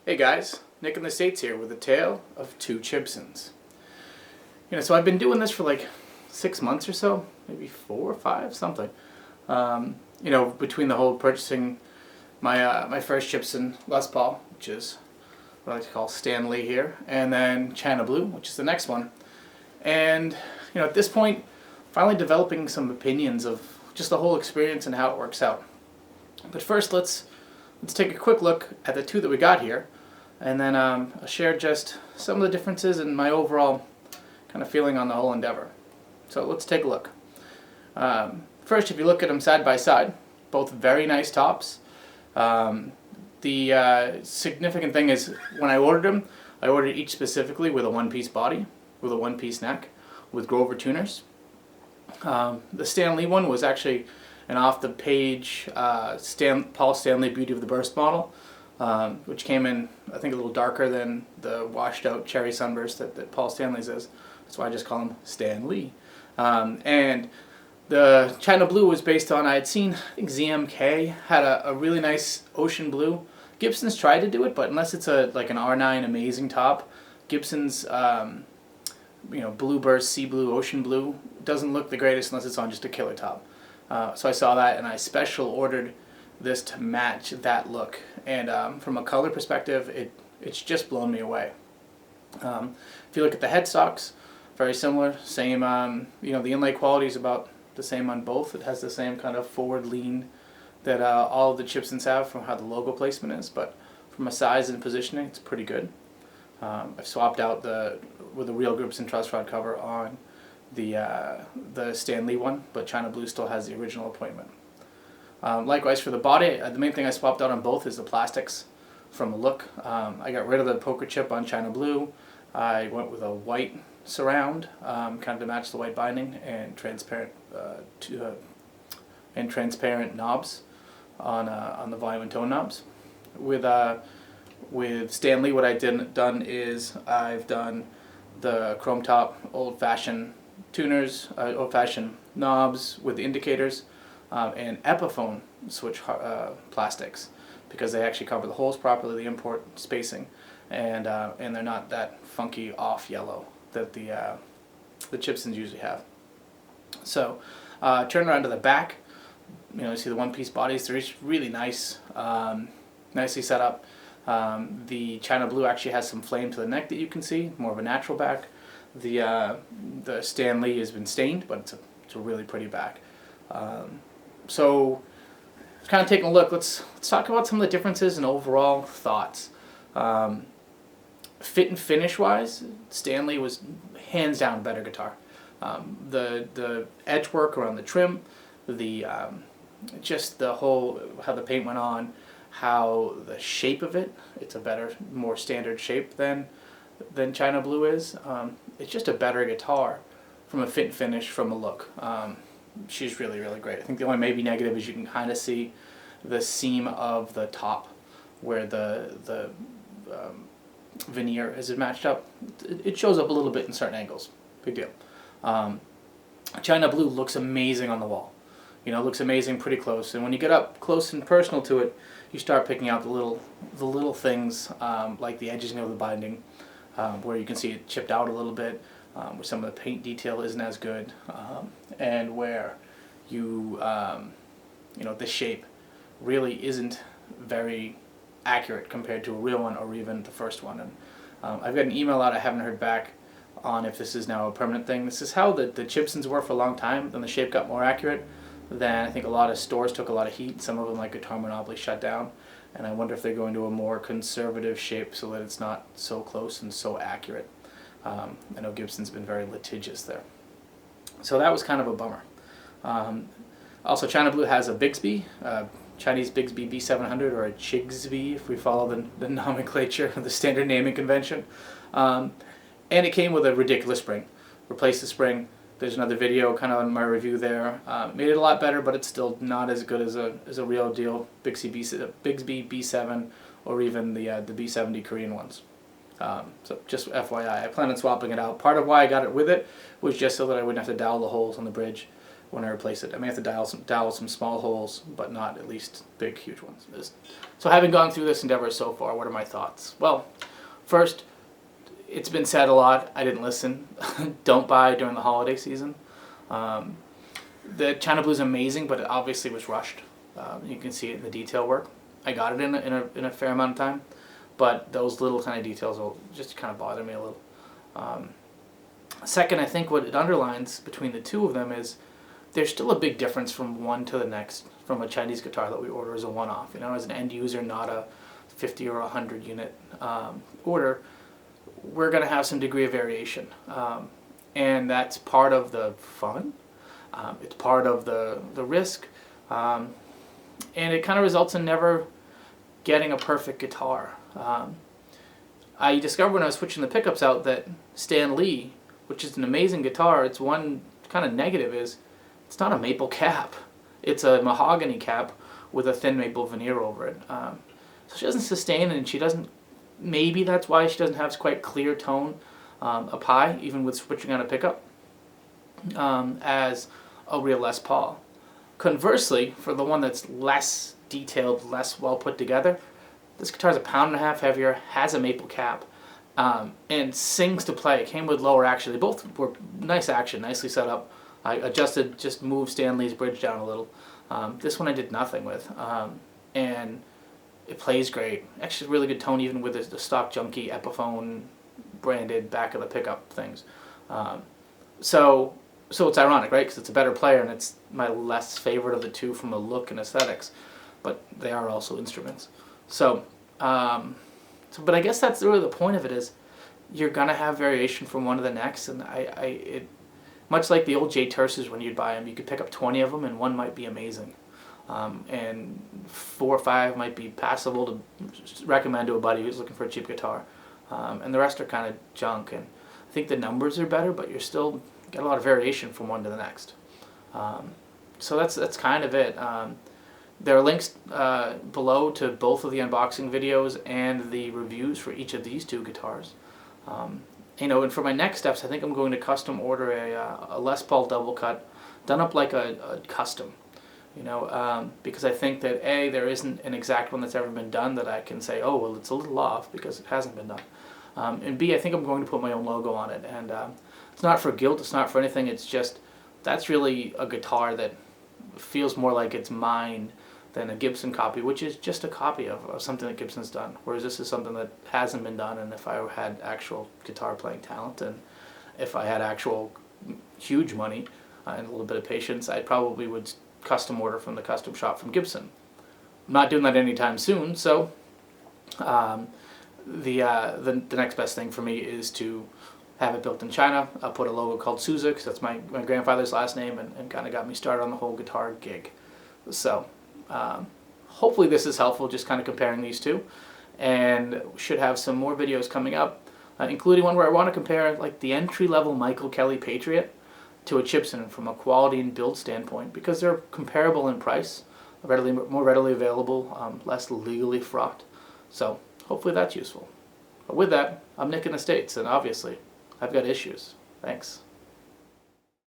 Hey guys, Nick in the States here with a tale of two Chibsons. So I've been doing this for like 6 months or so, maybe 4 or 5, something. Between the whole purchasing my first Chibson Les Paul, which is what I like to call Stanley here, and then China Blue, which is the next one. And at this point, finally developing some opinions of just the whole experience and how it works out. But first, let's take a quick look at the two that we got here. And then I'll share just some of the differences in my overall kind of feeling on the whole endeavor. So let's take a look. First, if you look at them side by side, both very nice tops. The significant thing is when I ordered each specifically with a one-piece body, with a one-piece neck, with Grover tuners. The Stanley one was actually an off-the-page Paul Stanley Beauty of the Burst model. Which came in, I think, a little darker than the washed-out cherry sunburst that Paul Stanley's is. That's why I just call him Stan Lee. And the China Blue was based on, I had seen, I think ZMK had a really nice ocean blue. Gibson's tried to do it, but unless it's like an R9 amazing top, Gibson's blue burst, sea blue, ocean blue doesn't look the greatest unless it's on just a killer top. So I saw that and I special ordered this to match that look, and from a color perspective it's just blown me away. If you look at the headstocks, very similar, same the inlay quality is about the same on both. It has the same kind of forward lean that all of the Chibsons have from how the logo placement is, but from a size and positioning it's pretty good. I've swapped out with the real Gibson truss rod cover on the Stanley one, but China Blue still has the original appointment. Likewise for the body, the main thing I swapped out on both is the plastics from a look. I got rid of the poker chip on China Blue. I went with a white surround, kind of to match the white binding, and transparent knobs on the volume and tone knobs. With Stanley, what I've done is I've done the chrome top, old-fashioned tuners, old-fashioned knobs with the indicators. And Epiphone switch plastics, because they actually cover the holes properly, the import spacing, and they're not that funky off yellow that the Chibsons usually have. So turn around to the back, you see the one-piece bodies. They're just really nice, nicely set up. The China Blue actually has some flame to the neck that you can see, more of a natural back. The Stanley has been stained, but it's a really pretty back. So, kind of taking a look, let's talk about some of the differences and overall thoughts. Fit and finish wise, Stanley was hands down better guitar. The edge work around the trim, just the whole, how the paint went on, how the shape of it's a better, more standard shape than China Blue is. It's just a better guitar from a fit and finish, from a look. She's really, really great. I think the only maybe negative is you can kind of see the seam of the top where the veneer is matched up. It shows up a little bit in certain angles. Big deal. China Blue looks amazing on the wall. Looks amazing pretty close. And when you get up close and personal to it, you start picking out the little things, like the edging of the binding, where you can see it chipped out a little bit. Where some of the paint detail isn't as good, and where the shape really isn't very accurate compared to a real one or even the first one. And I've got an email out, I haven't heard back on if this is now a permanent thing. This is how the Chibsons were for a long time. Then the shape got more accurate. Then I think a lot of stores took a lot of heat. Some of them, like Guitar Monopoly, shut down. And I wonder if they're going to a more conservative shape so that it's not so close and so accurate. I know Gibson's been very litigious there. So that was kind of a bummer. Also, China Blue has a Bigsby, Chinese Bigsby B700, or a Chigsby if we follow the nomenclature, the standard naming convention. And it came with a ridiculous spring. Replaced the spring. There's another video kind of on my review there. Made it a lot better, but it's still not as good as a real deal Bigsby B7 or even the B70 Korean ones. So just FYI, I plan on swapping it out. Part of why I got it with it was just so that I wouldn't have to dowel the holes on the bridge. when I replace it. I may have to dowel some small holes, but not at least big, huge ones. So having gone through this endeavor so far, what are my thoughts? Well, first, it's been said a lot. I didn't listen. Don't buy during the holiday season. The China Blue is amazing, but it obviously was rushed. You can see it in the detail work. I got it in a fair amount of time, but those little tiny details will just kind of bother me a little. Second, I think what it underlines between the two of them is there's still a big difference from one to the next from a Chinese guitar that we order as a one-off. You know, as an end user, not a 50 or 100 unit order, we're going to have some degree of variation. And that's part of the fun. It's part of the risk. And it kind of results in never getting a perfect guitar. I discovered when I was switching the pickups out that Stan Lee, which is an amazing guitar, its one kind of negative is it's not a maple cap. It's a mahogany cap with a thin maple veneer over it. So she doesn't sustain, and she doesn't, maybe that's why she doesn't have quite clear tone up high, even with switching on a pickup, as a real Les Paul. Conversely, for the one that's less detailed, less well put together, this guitar is a pound and a half heavier, has a maple cap, and sings to play. It came with lower action. They both were nice action, nicely set up. I adjusted, just moved Stan Lee's bridge down a little. This one I did nothing with, and it plays great. Actually, really good tone even with the stock junky Epiphone branded back of the pickup things. So it's ironic, right? Because it's a better player and it's my less favorite of the two from a look and aesthetics, but they are also instruments. But I guess that's really the point of it is you're gonna have variation from one to the next, and much like the old J Terces when you'd buy them, you could pick up 20 of them and one might be amazing, and 4 or 5 might be passable to recommend to a buddy who's looking for a cheap guitar, and the rest are kind of junk. And I think the numbers are better, but you're still get a lot of variation from one to the next. So that's kind of it. There are links below to both of the unboxing videos and the reviews for each of these two guitars. And for my next steps, I think I'm going to custom order a Les Paul double cut, done up like a custom. Because I think that A, there isn't an exact one that's ever been done that I can say, oh, well, it's a little off because it hasn't been done. And B, I think I'm going to put my own logo on it. And it's not for guilt, it's not for anything, it's just, that's really a guitar that feels more like it's mine than a Gibson copy, which is just a copy of something that Gibson's done. Whereas this is something that hasn't been done, and if I had actual guitar playing talent, and if I had actual huge money and a little bit of patience, I probably would custom order from the custom shop from Gibson. I'm not doing that anytime soon, so the next best thing for me is to have it built in China. I'll put a logo called Souza, because that's my grandfather's last name, and kind of got me started on the whole guitar gig. So hopefully this is helpful, just kind of comparing these two, and should have some more videos coming up, including one where I want to compare like the entry-level Michael Kelly Patriot to a Chibson from a quality and build standpoint, because they're comparable in price, more readily available, less legally fraught. So hopefully that's useful. But with that, I'm Nick in the States, and obviously I've got issues. Thanks.